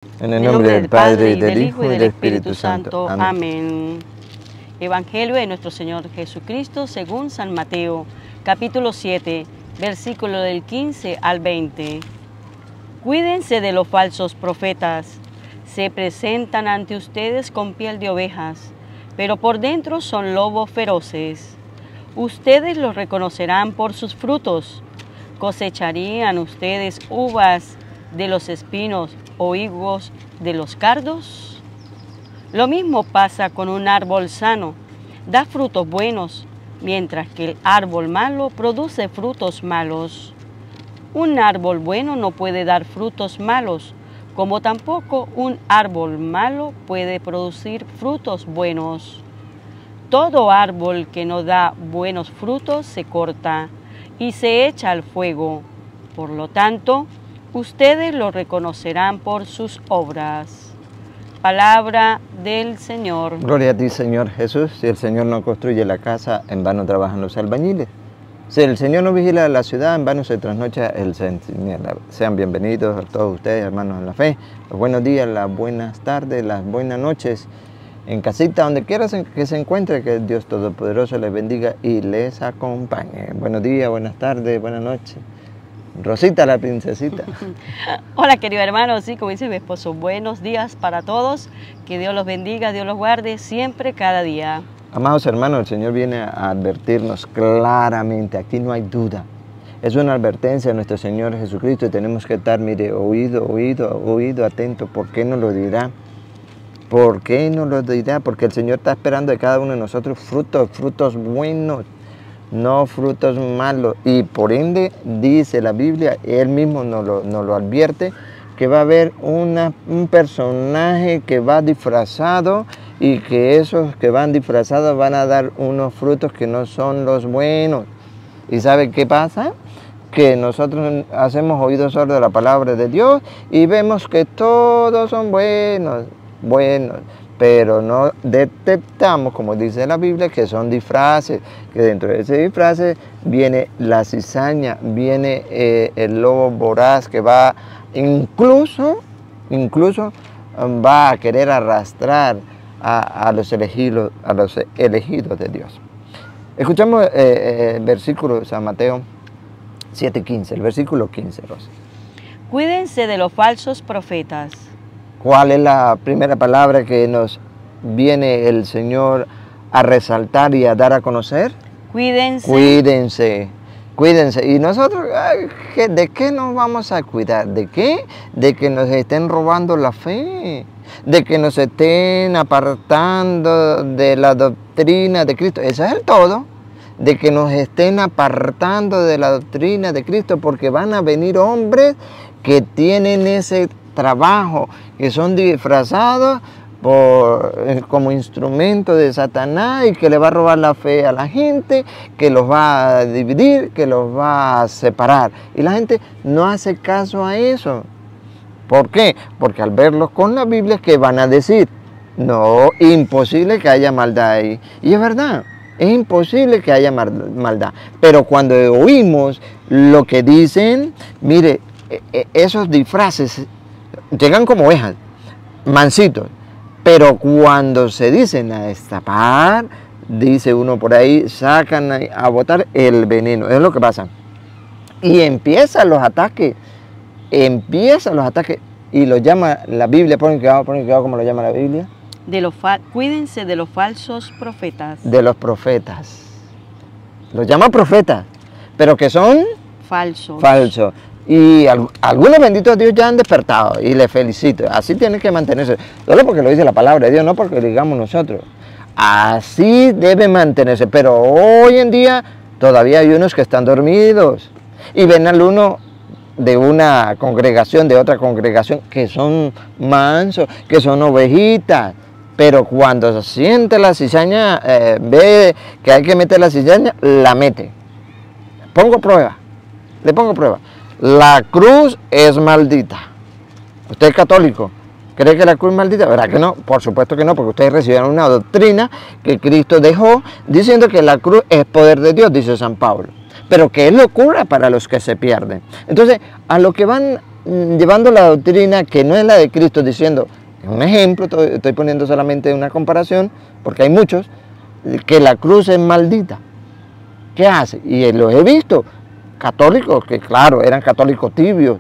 En el nombre del Padre, y del Hijo, y del Espíritu Santo. Amén. Evangelio de nuestro Señor Jesucristo según San Mateo, capítulo 7, versículo del 15 al 20. Cuídense de los falsos profetas. Se presentan ante ustedes con piel de ovejas, pero por dentro son lobos feroces. Ustedes los reconocerán por sus frutos. ¿Cosecharían ustedes uvas de los espinos o higos de los cardos? Lo mismo pasa con un árbol sano. Da frutos buenos, mientras que el árbol malo produce frutos malos. Un árbol bueno no puede dar frutos malos, como tampoco un árbol malo puede producir frutos buenos. Todo árbol que no da buenos frutos se corta y se echa al fuego. Por lo tanto, ustedes lo reconocerán por sus obras. Palabra del Señor. Gloria a ti, Señor Jesús. Si el Señor no construye la casa, en vano trabajan los albañiles. Si el Señor no vigila la ciudad, en vano se trasnocha el centinela. Sean bienvenidos a todos ustedes, hermanos en la fe. Los buenos días, las buenas tardes, las buenas noches. En casita, donde quiera que se encuentre, que Dios Todopoderoso les bendiga y les acompañe. Buenos días, buenas tardes, buenas noches. Rosita, la princesita. Hola, querido hermano, sí, como dice mi esposo, buenos días para todos. Que Dios los bendiga, Dios los guarde siempre, cada día. Amados hermanos, el Señor viene a advertirnos claramente, aquí no hay duda. Es una advertencia de nuestro Señor Jesucristo y tenemos que estar, mire, oído, atento. ¿Por qué nos lo dirá? ¿Por qué nos lo dirá? Porque el Señor está esperando de cada uno de nosotros frutos buenos, no frutos malos. Y por ende, dice la Biblia, Él mismo nos lo advierte, que va a haber un personaje que va disfrazado y que esos que van disfrazados van a dar unos frutos que no son los buenos. ¿Y sabe qué pasa? Que nosotros hacemos oídos sordos de la palabra de Dios y vemos que todos son buenos, pero no detectamos, como dice la Biblia, que son disfraces, que dentro de ese disfraz viene la cizaña, viene el lobo voraz que va incluso va a querer arrastrar a los elegidos de Dios. Escuchamos el versículo de San Mateo 7:15, el versículo 15, Rosa. Cuídense de los falsos profetas. ¿Cuál es la primera palabra que nos viene el Señor a resaltar y a dar a conocer? Cuídense. Cuídense, cuídense. ¿Y nosotros de qué nos vamos a cuidar? ¿De qué? De que nos estén robando la fe, de que nos estén apartando de la doctrina de Cristo. Eso es el todo. De que nos estén apartando de la doctrina de Cristo, porque van a venir hombres que tienen ese trabajo, que son disfrazados como instrumento de Satanás y que le va a robar la fe a la gente, que los va a dividir, que los va a separar. Y la gente no hace caso a eso. ¿Por qué? Porque al verlos con la Biblia, ¿qué van a decir? No, imposible que haya maldad ahí. Y es verdad, es imposible que haya maldad. Pero cuando oímos lo que dicen, mire, esos disfraces llegan como ovejas, mansitos, pero cuando se dicen a destapar, dice uno por ahí, sacan a botar el veneno, es lo que pasa. Y empiezan los ataques, y lo llama la Biblia, ponen cuidado como lo llama la Biblia. Cuídense de los falsos profetas. De los profetas. Los llama profetas, pero que son falsos. Y algunos benditos Dios ya han despertado y les felicito. Así tienen que mantenerse. Solo porque lo dice la palabra de Dios, no porque lo digamos nosotros. Así debe mantenerse. Pero hoy en día todavía hay unos que están dormidos. Y ven al uno de una congregación, de otra congregación, que son mansos, que son ovejitas. Pero cuando se siente la cizaña, ve que hay que meter la cizaña, la mete. Le pongo prueba. La cruz es maldita. ¿Usted es católico? ¿Cree que la cruz es maldita? ¿Verdad que no? Por supuesto que no, porque ustedes recibieron una doctrina que Cristo dejó diciendo que la cruz es poder de Dios, dice San Pablo. Pero que es locura para los que se pierden. Entonces, a lo que van llevando la doctrina que no es la de Cristo, diciendo, un ejemplo, estoy poniendo solamente una comparación, porque hay muchos, que la cruz es maldita. ¿Qué hace? Y los he visto, católicos, que claro, eran católicos tibios,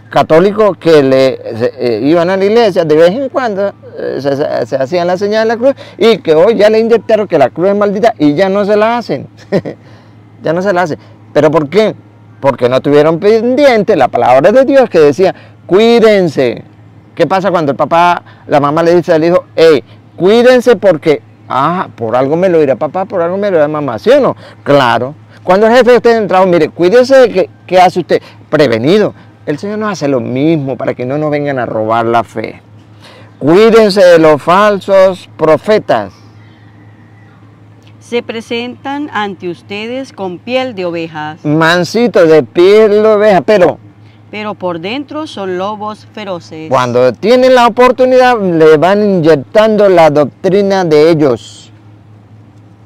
católicos que iban a la iglesia de vez en cuando, se hacían la señal de la cruz, y que hoy ya le inyectaron que la cruz es maldita y ya no se la hacen. Ya no se la hacen. ¿Pero por qué? Porque no tuvieron pendiente la palabra de Dios que decía, cuídense. ¿Qué pasa cuando la mamá le dice al hijo, hey, cuídense porque, por algo me lo dirá papá, por algo me lo dirá mamá, ¿sí o no? Claro. Cuando el jefe de usted entrado, mire, cuídese de ¿qué hace usted? Prevenido. El Señor nos hace lo mismo para que no nos vengan a robar la fe. Cuídense de los falsos profetas. Se presentan ante ustedes con piel de ovejas. Mansito, de piel de oveja, pero por dentro son lobos feroces. Cuando tienen la oportunidad, le van inyectando la doctrina de ellos.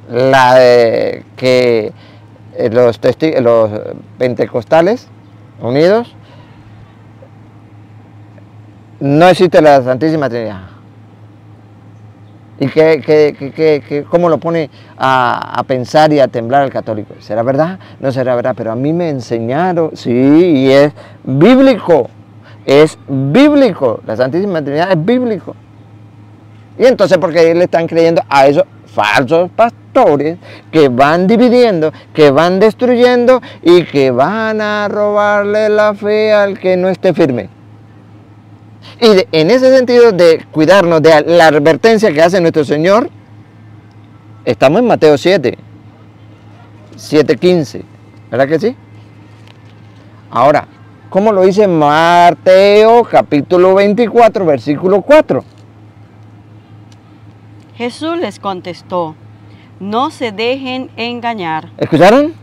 La de que los pentecostales unidos, no existe la Santísima Trinidad. ¿Y cómo lo pone a pensar y a temblar el católico? ¿Será verdad? No será verdad, pero a mí me enseñaron, sí, y es bíblico, la Santísima Trinidad es bíblico. Y entonces, ¿por qué le están creyendo a esos falsos pastores que van dividiendo, que van destruyendo y que van a robarle la fe al que no esté firme? Y en ese sentido de cuidarnos de la advertencia que hace nuestro Señor, estamos en Mateo 7:15, ¿verdad que sí? Ahora, ¿cómo lo dice Mateo capítulo 24, versículo 4? Jesús les contestó, no se dejen engañar. ¿Escucharon?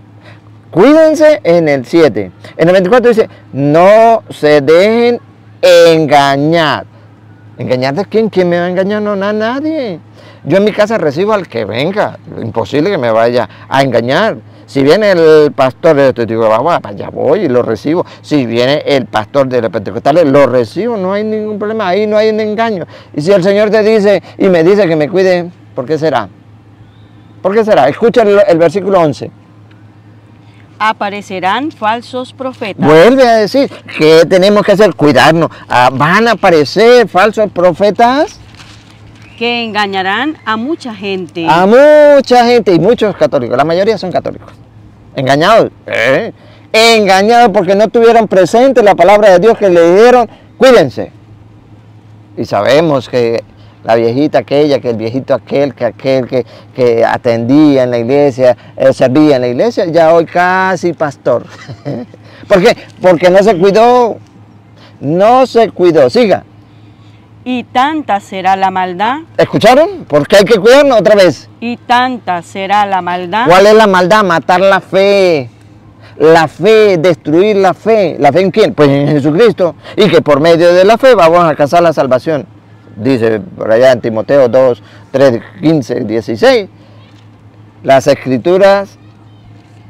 Cuídense en el 7. En el 24 dice, no se dejen engañar. ¿Engañar de quién? ¿Quién me va a engañar? No, nadie. Yo en mi casa recibo al que venga. Imposible que me vaya a engañar. Si viene el pastor de digo, ya voy y lo recibo. Si viene el pastor de los pentecostales, lo recibo. No hay ningún problema. Ahí no hay un engaño. Y si el Señor te dice y me dice que me cuide, ¿por qué será? ¿Por qué será? Escucha el versículo 11. Aparecerán falsos profetas. Vuelve a decir, ¿qué tenemos que hacer? Cuidarnos. ¿Van a aparecer falsos profetas? Que engañarán a mucha gente. A mucha gente y muchos católicos. La mayoría son católicos. Engañados. Engañados porque no tuvieron presente la palabra de Dios que le dijeron, cuídense. Y sabemos que la viejita aquella, que el viejito aquel que atendía en la iglesia, servía en la iglesia, ya hoy casi pastor. ¿Por qué? Porque no se cuidó. No se cuidó. Siga. Y tanta será la maldad. ¿Escucharon? Porque hay que cuidarnos otra vez. Y tanta será la maldad. ¿Cuál es la maldad? Matar la fe. La fe, destruir la fe. ¿La fe en quién? Pues en Jesucristo. Y que por medio de la fe vamos a alcanzar la salvación. Dice por allá en Timoteo 2, 3, 15, 16. Las Escrituras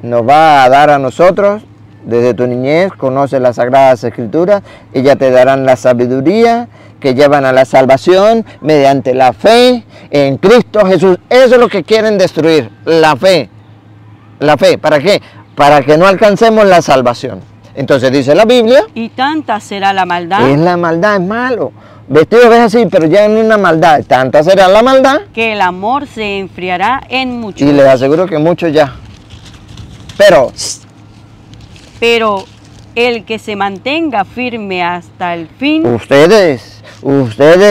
nos va a dar a nosotros, desde tu niñez, conoce las Sagradas Escrituras, ellas te darán la sabiduría que llevan a la salvación mediante la fe en Cristo Jesús. Eso es lo que quieren destruir, la fe. La fe, ¿para qué? Para que no alcancemos la salvación. Entonces dice la Biblia. Y tanta será la maldad. Es la maldad, es malo. Vestido ves así, pero ya en una maldad. Tanta será la maldad. Que el amor se enfriará en muchos. Y les aseguro que muchos ya. Pero el que se mantenga firme hasta el fin. Ustedes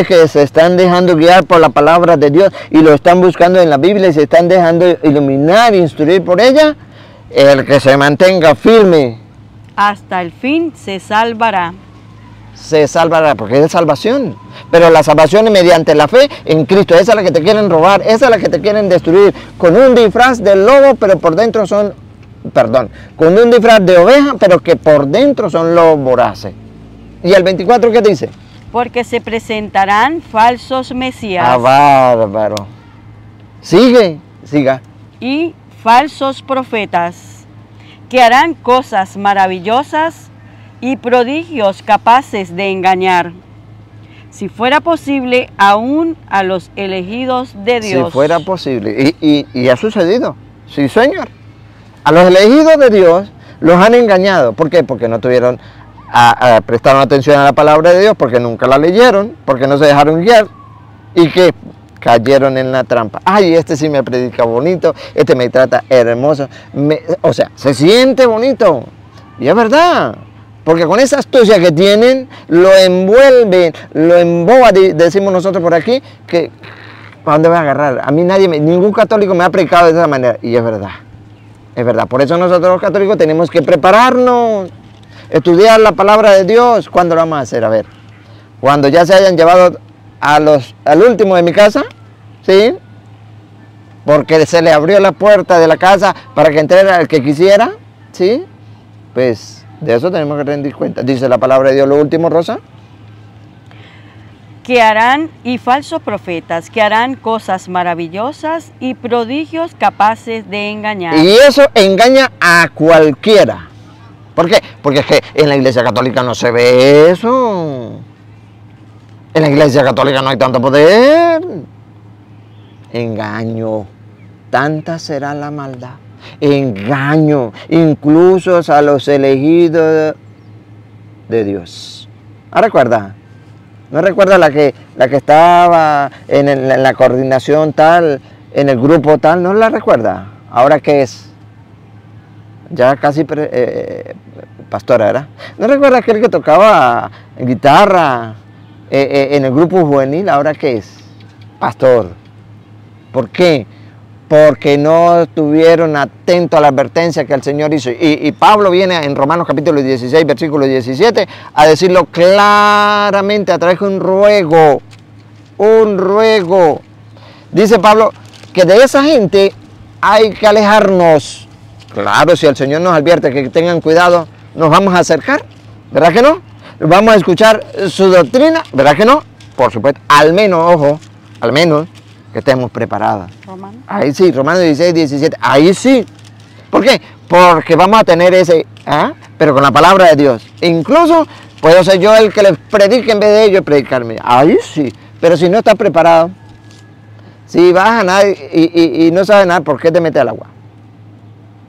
que se están dejando guiar por la palabra de Dios y lo están buscando en la Biblia y se están dejando iluminar, instruir por ella, el que se mantenga firme hasta el fin se salvará. Se salvará, porque es salvación. Pero la salvación es mediante la fe en Cristo. Esa es la que te quieren robar, esa es la que te quieren destruir. Con un disfraz de lobo, pero por dentro son, con un disfraz de oveja, pero que por dentro son lobos voraces. ¿Y el 24 qué dice? Porque se presentarán falsos mesías. Ah, bárbaro. Siga. Y falsos profetas, que harán cosas maravillosas y prodigios capaces de engañar. Si fuera posible, aún a los elegidos de Dios. Si fuera posible. Y ha sucedido. Sí, Señor. A los elegidos de Dios los han engañado. ¿Por qué? Porque no prestaron atención a la palabra de Dios, porque nunca la leyeron, porque no se dejaron guiar y que cayeron en la trampa. Ay, este sí me predica bonito, este me trata hermoso. O sea, se siente bonito. Y es verdad. Porque con esa astucia que tienen, lo envuelven, lo emboba, decimos nosotros por aquí, que ¿a dónde voy a agarrar? A mí ningún católico me ha predicado de esa manera. Y es verdad, es verdad. Por eso nosotros los católicos tenemos que prepararnos, estudiar la palabra de Dios. ¿Cuándo lo vamos a hacer? A ver, cuando ya se hayan llevado al último de mi casa, ¿sí? Porque se le abrió la puerta de la casa para que entrara el que quisiera, ¿sí? Pues de eso tenemos que rendir cuenta. Dice la palabra de Dios, lo último, Rosa. Que harán, y falsos profetas, que harán cosas maravillosas y prodigios capaces de engañar. Y eso engaña a cualquiera. ¿Por qué? Porque es que en la Iglesia Católica no se ve eso. En la Iglesia Católica no hay tanto poder. Engaño. Tanta será la maldad. Engaño, incluso a los elegidos de Dios. ¿No recuerda? ¿No recuerda la que estaba en la coordinación tal, en el grupo tal? ¿No la recuerda? ¿Ahora qué es? Ya casi pastora, ¿verdad? ¿No recuerda aquel que tocaba guitarra en el grupo juvenil? ¿Ahora qué es? Pastor. ¿Por qué? Porque no estuvieron atentos a la advertencia que el Señor hizo. Y Pablo viene en Romanos capítulo 16, versículo 17, a decirlo claramente a través de un ruego. Un ruego. Dice Pablo que de esa gente hay que alejarnos. Claro, si el Señor nos advierte que tengan cuidado, nos vamos a acercar. ¿Verdad que no? Vamos a escuchar su doctrina. ¿Verdad que no? Por supuesto. Al menos, ojo, al menos que estemos preparados. Romano. Ahí sí, Romanos 16, 17, ahí sí. ¿Por qué? Porque vamos a tener pero con la palabra de Dios. Incluso puedo ser yo el que les predique en vez de ellos predicarme. Ahí sí. Pero si no estás preparado, si vas a nadar y no sabes nadar, ¿por qué te metes al agua?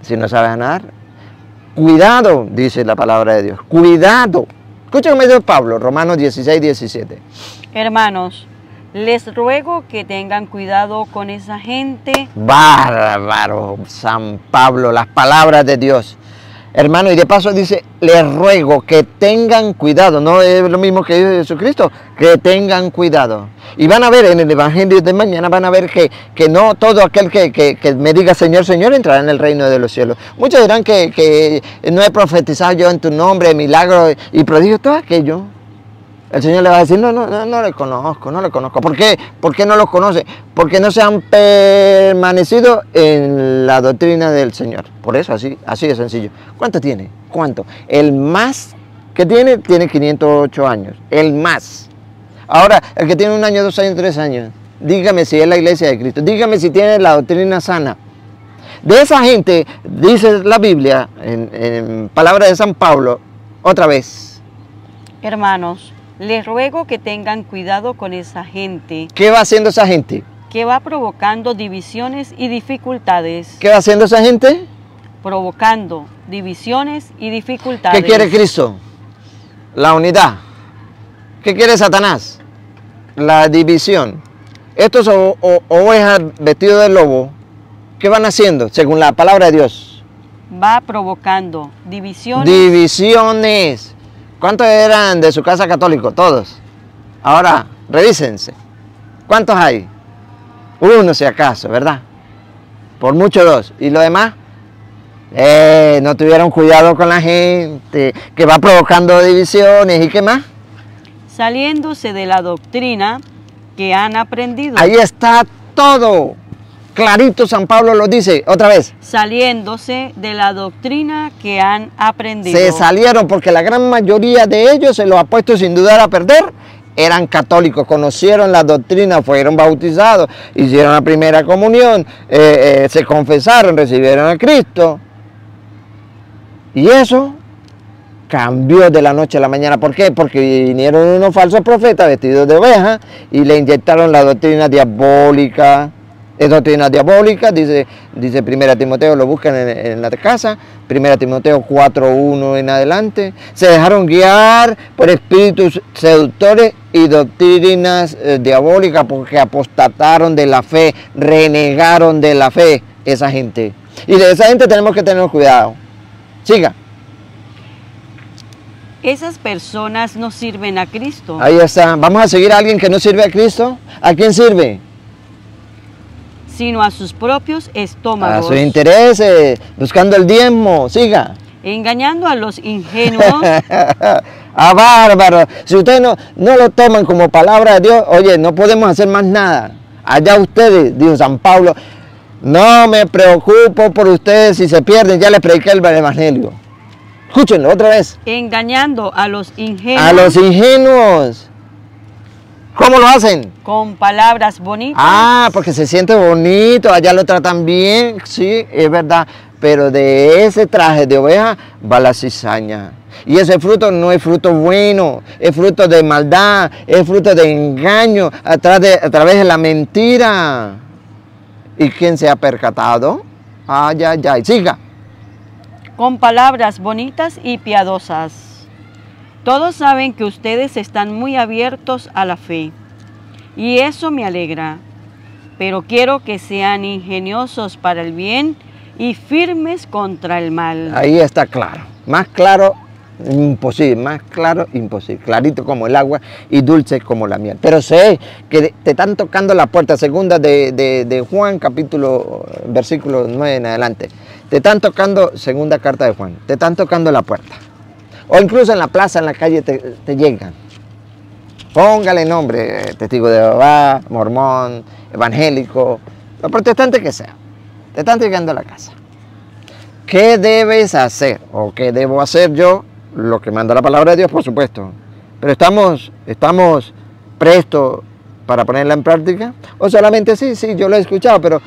Si no sabes nadar, cuidado, dice la palabra de Dios. Cuidado. Escucha lo que me dice Pablo, Romanos 16, 17. Hermanos, les ruego que tengan cuidado con esa gente. Bárbaro, San Pablo, las palabras de Dios. Hermano, y de paso dice, les ruego que tengan cuidado. No es lo mismo que dice Jesucristo, que tengan cuidado. Y van a ver en el Evangelio de mañana, van a ver que no todo aquel que me diga Señor, Señor, entrará en el reino de los cielos. Muchos dirán que no he profetizado yo en tu nombre, milagros y prodigios, todo aquello. El Señor le va a decir, no le conozco, no le conozco. ¿Por qué? ¿Por qué no los conoce? Porque no se han permanecido en la doctrina del Señor. Por eso, así de sencillo. ¿Cuánto tiene? ¿Cuánto? El más que tiene 508 años. El más. Ahora, el que tiene 1 año, 2 años, 3 años, dígame si es la iglesia de Cristo. Dígame si tiene la doctrina sana. De esa gente, dice la Biblia, en palabras de San Pablo, otra vez. Hermanos, les ruego que tengan cuidado con esa gente. ¿Qué va haciendo esa gente? Que va provocando divisiones y dificultades. ¿Qué va haciendo esa gente? Provocando divisiones y dificultades. ¿Qué quiere Cristo? La unidad. ¿Qué quiere Satanás? La división. Estos ovejas vestidos de lobo, ¿qué van haciendo según la palabra de Dios? Va provocando divisiones. Divisiones. ¿Cuántos eran de su casa católico? Todos. Ahora, revísense. ¿Cuántos hay? Uno si acaso, ¿verdad? Por mucho 2. ¿Y lo demás? No tuvieron cuidado con la gente, que va provocando divisiones. ¿Y qué más? Saliéndose de la doctrina que han aprendido. Ahí está todo. Clarito San Pablo lo dice, otra vez. Saliéndose de la doctrina que han aprendido. Se salieron porque la gran mayoría de ellos, se los ha puesto sin dudar a perder, eran católicos, conocieron la doctrina, fueron bautizados, hicieron la primera comunión, se confesaron, recibieron a Cristo. Y eso cambió de la noche a la mañana. ¿Por qué? Porque vinieron unos falsos profetas vestidos de oveja y le inyectaron la doctrina diabólica. Es doctrina diabólica, dice 1 Timoteo, lo buscan en la casa, 1 Timoteo 4:1 en adelante. Se dejaron guiar por espíritus seductores y doctrinas diabólicas porque apostataron de la fe, renegaron de la fe esa gente. Y de esa gente tenemos que tener cuidado. Siga. Esas personas no sirven a Cristo. Ahí está. ¿Vamos a seguir a alguien que no sirve a Cristo? ¿A quién sirve? Sino a sus propios estómagos. A sus intereses, buscando el diezmo. Siga. Engañando a los ingenuos. ¡Ah, bárbaro! Si ustedes no lo toman como palabra de Dios, oye, no podemos hacer más nada. Allá ustedes, dijo San Pablo, no me preocupo por ustedes si se pierden, ya les prediqué el evangelio. Escúchenlo otra vez. Engañando a los ingenuos. A los ingenuos. ¿Cómo lo hacen? Con palabras bonitas. Ah, porque se siente bonito, allá lo tratan bien, sí, es verdad. Pero de ese traje de oveja va la cizaña. Y ese fruto no es fruto bueno, es fruto de maldad, es fruto de engaño a través de la mentira. ¿Y quién se ha percatado? Ay, ay, ay, siga. Con palabras bonitas y piadosas. Todos saben que ustedes están muy abiertos a la fe, y eso me alegra, pero quiero que sean ingeniosos para el bien y firmes contra el mal. Ahí está claro, más claro imposible, más claro imposible, clarito como el agua y dulce como la miel. Pero sé que te están tocando la puerta, segunda de Juan, versículo 9 en adelante. Te están tocando, segunda carta de Juan, te están tocando la puerta. O incluso en la plaza, en la calle te llegan. Póngale nombre, testigo de Jehová, mormón, evangélico, lo protestante que sea. Te están llegando a la casa. ¿Qué debes hacer? ¿O qué debo hacer yo? Lo que manda la palabra de Dios, por supuesto. Pero estamos prestos para ponerla en práctica. O solamente sí, yo lo he escuchado, pero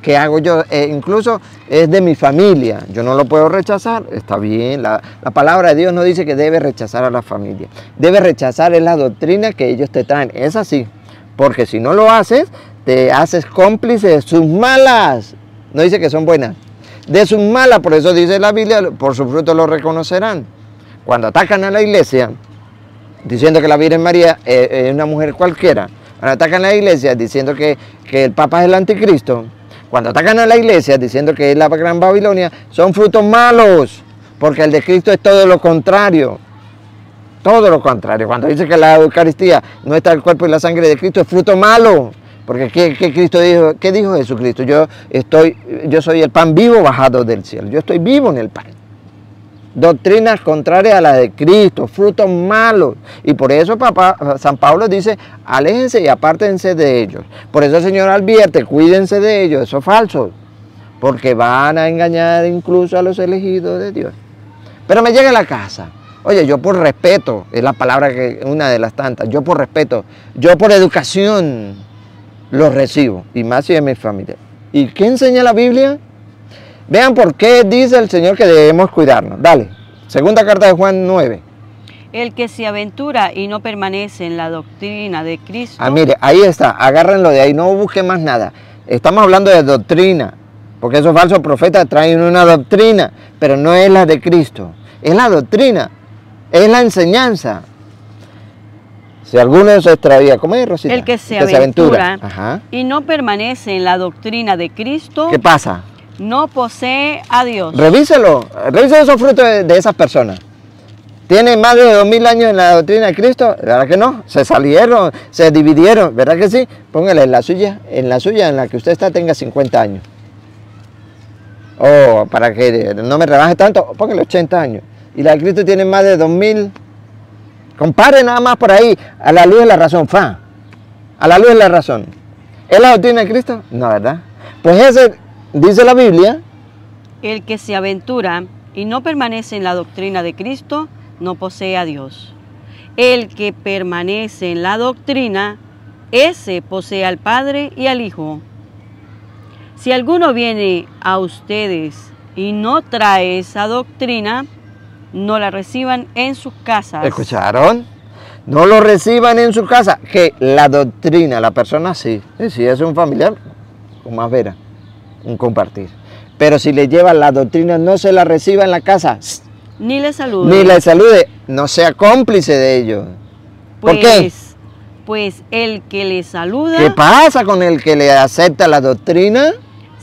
¿qué hago yo? Incluso es de mi familia, yo no lo puedo rechazar, está bien, la palabra de Dios no dice que debe rechazar a la familia, debe rechazar es la doctrina que ellos te traen, es así, porque si no lo haces, te haces cómplice de sus malas, no dice que son buenas, de sus malas, por eso dice la Biblia, por su fruto lo reconocerán. Cuando atacan a la iglesia, diciendo que la Virgen María es una mujer cualquiera, cuando atacan a la iglesia diciendo que el Papa es el anticristo, cuando atacan a la iglesia diciendo que es la Gran Babilonia, son frutos malos, porque el de Cristo es todo lo contrario. Todo lo contrario. Cuando dice que la Eucaristía no está el cuerpo y la sangre de Cristo, es fruto malo. Porque ¿qué Cristo dijo? ¿Qué dijo Jesucristo? Yo soy el pan vivo bajado del cielo. Yo estoy vivo en el pan. Doctrinas contrarias a las de Cristo, frutos malos. Y por eso San Pablo dice, aléjense y apártense de ellos. Por eso el Señor advierte, cuídense de ellos, esos falsos, porque van a engañar incluso a los elegidos de Dios. Pero me llega a la casa. Oye, yo por respeto, es la palabra que una de las tantas, yo por respeto, yo por educación los recibo, y más si es mi familia. ¿Y qué enseña la Biblia? Vean por qué dice el Señor que debemos cuidarnos. Dale, segunda carta de Juan 9. El que se aventura y no permanece en la doctrina de Cristo. Ah, mire, ahí está, agárrenlo de ahí, no busquen más nada. Estamos hablando de doctrina, porque esos falsos profetas traen una doctrina, pero no es la de Cristo. Es la doctrina, es la enseñanza. Si alguno se extravía, ¿cómo es, Rosita? El que se aventura Ajá. y no permanece en la doctrina de Cristo. ¿Qué pasa? No posee a Dios. Revíselo, revise esos frutos de esas personas. ¿Tienen más de 2000 años en la doctrina de Cristo? ¿Verdad que no? Se salieron, se dividieron, ¿verdad que sí? Póngale en la suya en la que usted está tenga 50 años. O para que no me rebaje tanto, póngale 80 años. Y la de Cristo tiene más de 2000. Compare nada más por ahí, a la luz de la razón, a la luz de la razón. ¿Es la doctrina de Cristo? No, ¿verdad? Pues ese, dice la Biblia. El que se aventura y no permanece en la doctrina de Cristo, no posee a Dios. El que permanece en la doctrina, ese posee al Padre y al Hijo. Si alguno viene a ustedes y no trae esa doctrina, no la reciban en sus casas. ¿Escucharon? No lo reciban en su casa. Que la doctrina, la persona sí. Si es un familiar, con más vera, un compartir. Pero si le lleva la doctrina, no se la reciba en la casa. Ni le salude. Ni le salude. No sea cómplice de ello. ¿Por qué? Pues el que le saluda... ¿Qué pasa con el que le acepta la doctrina?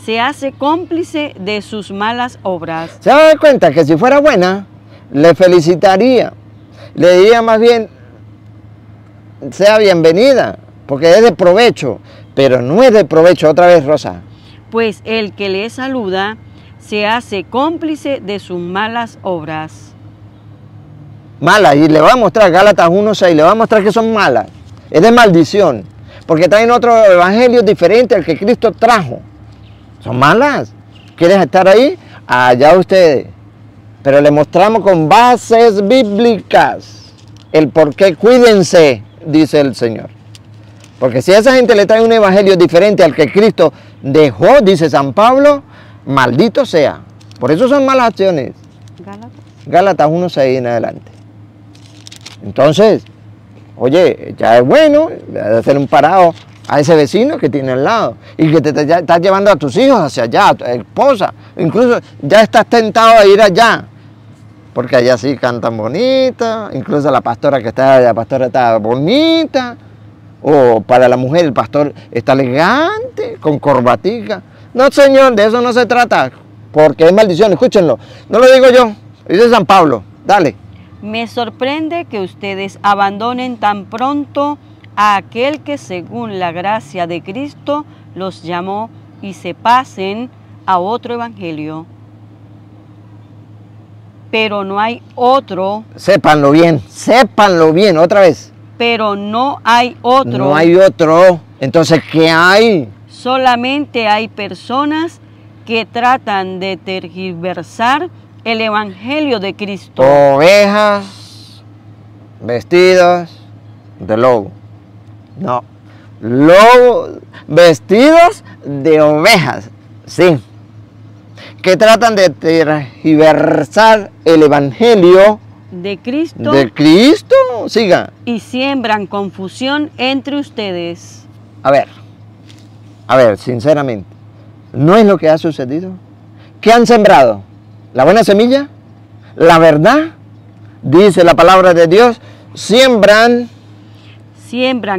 Se hace cómplice de sus malas obras. ¿Se da cuenta que si fuera buena, le felicitaría? Le diría más bien, sea bienvenida, porque es de provecho, pero no es de provecho. Otra vez, Rosa. Pues el que le saluda se hace cómplice de sus malas obras. Malas, y le va a mostrar, Gálatas 1:6, le va a mostrar que son malas. Es de maldición, porque traen otro evangelio diferente al que Cristo trajo. Son malas. ¿Quieres estar ahí? Allá ustedes. Pero le mostramos con bases bíblicas el por qué. Cuídense, dice el Señor. Porque si a esa gente le trae un evangelio diferente al que Cristo dejó, dice San Pablo, maldito sea. Por eso son malas acciones. Gálatas 1:6 en adelante. Entonces, oye, ya es bueno hacer un parado a ese vecino que tiene al lado y que te estás llevando a tus hijos hacia allá, a tu esposa. Incluso ya estás tentado a ir allá, porque allá sí cantan bonita, incluso la pastora que está allá, la pastora está bonita, o para la mujer el pastor está elegante, con corbatica. No, señor, de eso no se trata, porque es maldición, escúchenlo. No lo digo yo, dice San Pablo, dale. Me sorprende que ustedes abandonen tan pronto a aquel que según la gracia de Cristo los llamó y se pasen a otro evangelio. Pero no hay otro. Sépanlo bien, otra vez. Pero no hay otro. No hay otro. Entonces, ¿qué hay? Solamente hay personas que tratan de tergiversar el evangelio de Cristo. Ovejas vestidos de lobo. No, lobos vestidos de ovejas, sí. Que tratan de tergiversar el evangelio de Cristo. De Cristo, siga. Y siembran confusión entre ustedes. A ver, sinceramente, ¿no es lo que ha sucedido? ¿Qué han sembrado? ¿La buena semilla? ¿La verdad? Dice la palabra de Dios, siembran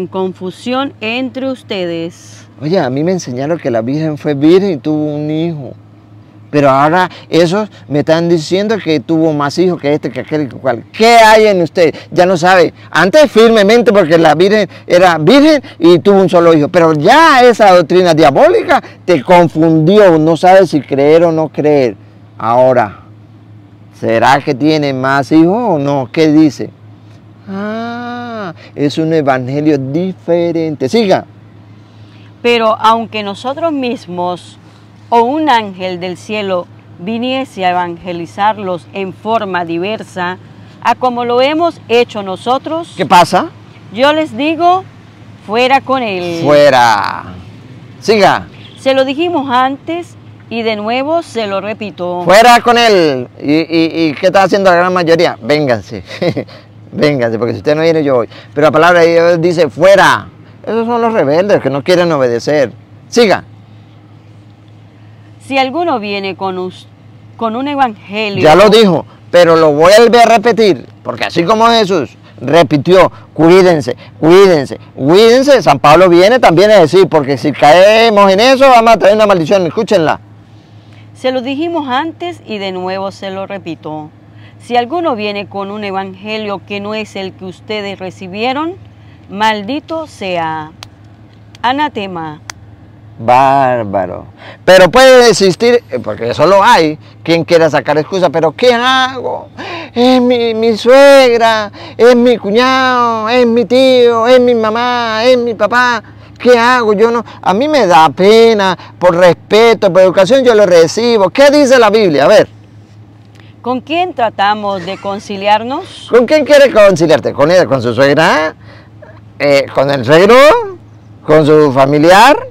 confusión entre ustedes. Oye, a mí me enseñaron que la Virgen fue virgen y tuvo un hijo. Pero ahora esos me están diciendo que tuvo más hijos que este, que aquel, que cual. ¿Qué hay en usted? Ya no sabe. Antes firmemente porque la Virgen era virgen y tuvo un solo hijo. Pero ya esa doctrina diabólica te confundió. No sabes si creer o no creer. Ahora, ¿será que tiene más hijos o no? ¿Qué dice? Ah, es un evangelio diferente. Siga. Pero aunque nosotros mismos o un ángel del cielo viniese a evangelizarlos en forma diversa, a como lo hemos hecho nosotros, ¿qué pasa? Yo les digo, fuera con él. Fuera. Siga. Se lo dijimos antes y de nuevo se lo repito. Fuera con él. ¿Y qué está haciendo la gran mayoría? Vénganse. Vénganse, porque si usted no viene, yo voy. Pero la palabra de Dios dice, fuera. Esos son los rebeldes que no quieren obedecer. Siga. Si alguno viene con un evangelio... Ya lo dijo, pero lo vuelve a repetir, porque así como Jesús repitió, cuídense, cuídense, cuídense, San Pablo viene también a decir, porque si caemos en eso vamos a traer una maldición, escúchenla. Se lo dijimos antes y de nuevo se lo repito. Si alguno viene con un evangelio que no es el que ustedes recibieron, maldito sea. Anatema. Bárbaro. Pero puede existir, porque solo hay quien quiera sacar excusa, pero ¿qué hago? Es mi suegra, es mi cuñado, es mi tío, es mi mamá, es mi papá. ¿Qué hago? Yo no, a mí me da pena, por respeto, por educación yo lo recibo. ¿Qué dice la Biblia? A ver. ¿Con quién tratamos de conciliarnos? ¿Con quién quiere conciliarte? ¿Con ella? ¿Con su suegra? ¿Con el suegro? ¿Con su familiar?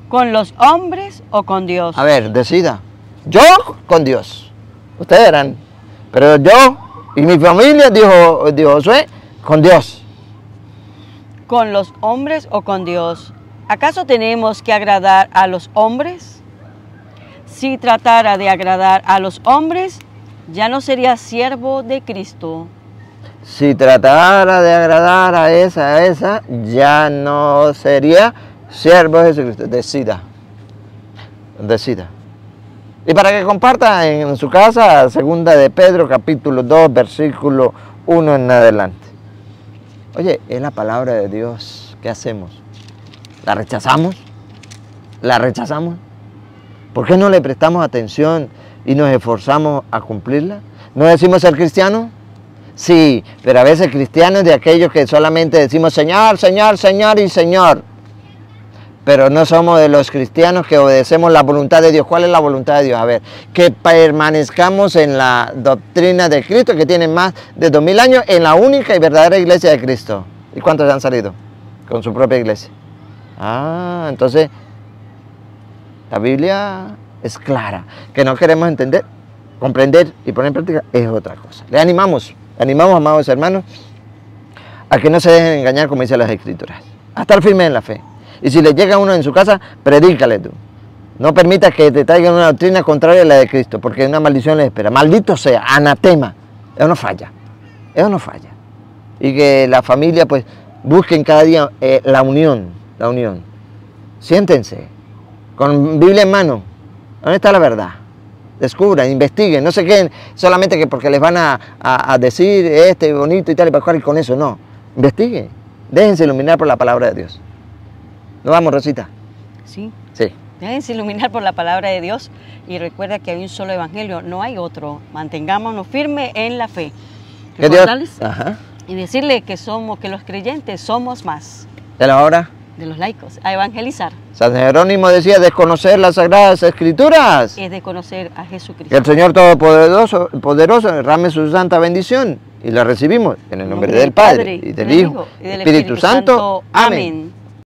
¿Con los hombres o con Dios? A ver, decida. Yo con Dios. Ustedes eran. Pero yo y mi familia, dijo Josué, con Dios. ¿Con los hombres o con Dios? ¿Acaso tenemos que agradar a los hombres? Si tratara de agradar a los hombres, ya no sería siervo de Cristo. Si tratara de agradar a esa, ya no sería siervo de Jesucristo. Decida. Y para que comparta en su casa, segunda de Pedro, capítulo 2, versículo 1 en adelante. Oye, es la palabra de Dios. ¿Qué hacemos? ¿La rechazamos? ¿Por qué no le prestamos atención y nos esforzamos a cumplirla? ¿No decimos ser cristianos? Sí, pero a veces cristianos de aquellos que solamente decimos Señor, Señor, Señor y Señor. Pero no somos de los cristianos que obedecemos la voluntad de Dios. ¿Cuál es la voluntad de Dios? A ver, que permanezcamos en la doctrina de Cristo, que tiene más de 2000 años, en la única y verdadera iglesia de Cristo. ¿Y cuántos han salido? Con su propia iglesia. Entonces, la Biblia es clara. Que no queremos entender, comprender y poner en práctica es otra cosa. Le animamos, amados hermanos, a que no se dejen engañar, como dice las Escrituras. A estar firmes en la fe. Y si le llega uno en su casa, predícale tú. No permitas que te traigan una doctrina contraria a la de Cristo, porque una maldición les espera. Maldito sea, anatema. Eso no falla. Y que la familia, pues, busquen cada día la unión. Siéntense, con Biblia en mano. ¿Dónde está la verdad? Descubran, investiguen, no se queden solamente que porque les van a decir bonito y tal y para y con eso, no. Investiguen, déjense iluminar por la palabra de Dios. ¿No vamos, Rosita? Sí. Sí. Déjense iluminar por la palabra de Dios y recuerda que hay un solo evangelio, no hay otro. Mantengámonos firmes en la fe. Recordarles y decirle que los creyentes somos más. ¿De la hora? De los laicos, a evangelizar. San Jerónimo decía, desconocer las Sagradas Escrituras es de conocer a Jesucristo. Que el Señor Todopoderoso derrame su santa bendición y la recibimos en el nombre del Padre y del Hijo y del Espíritu Santo. Amén.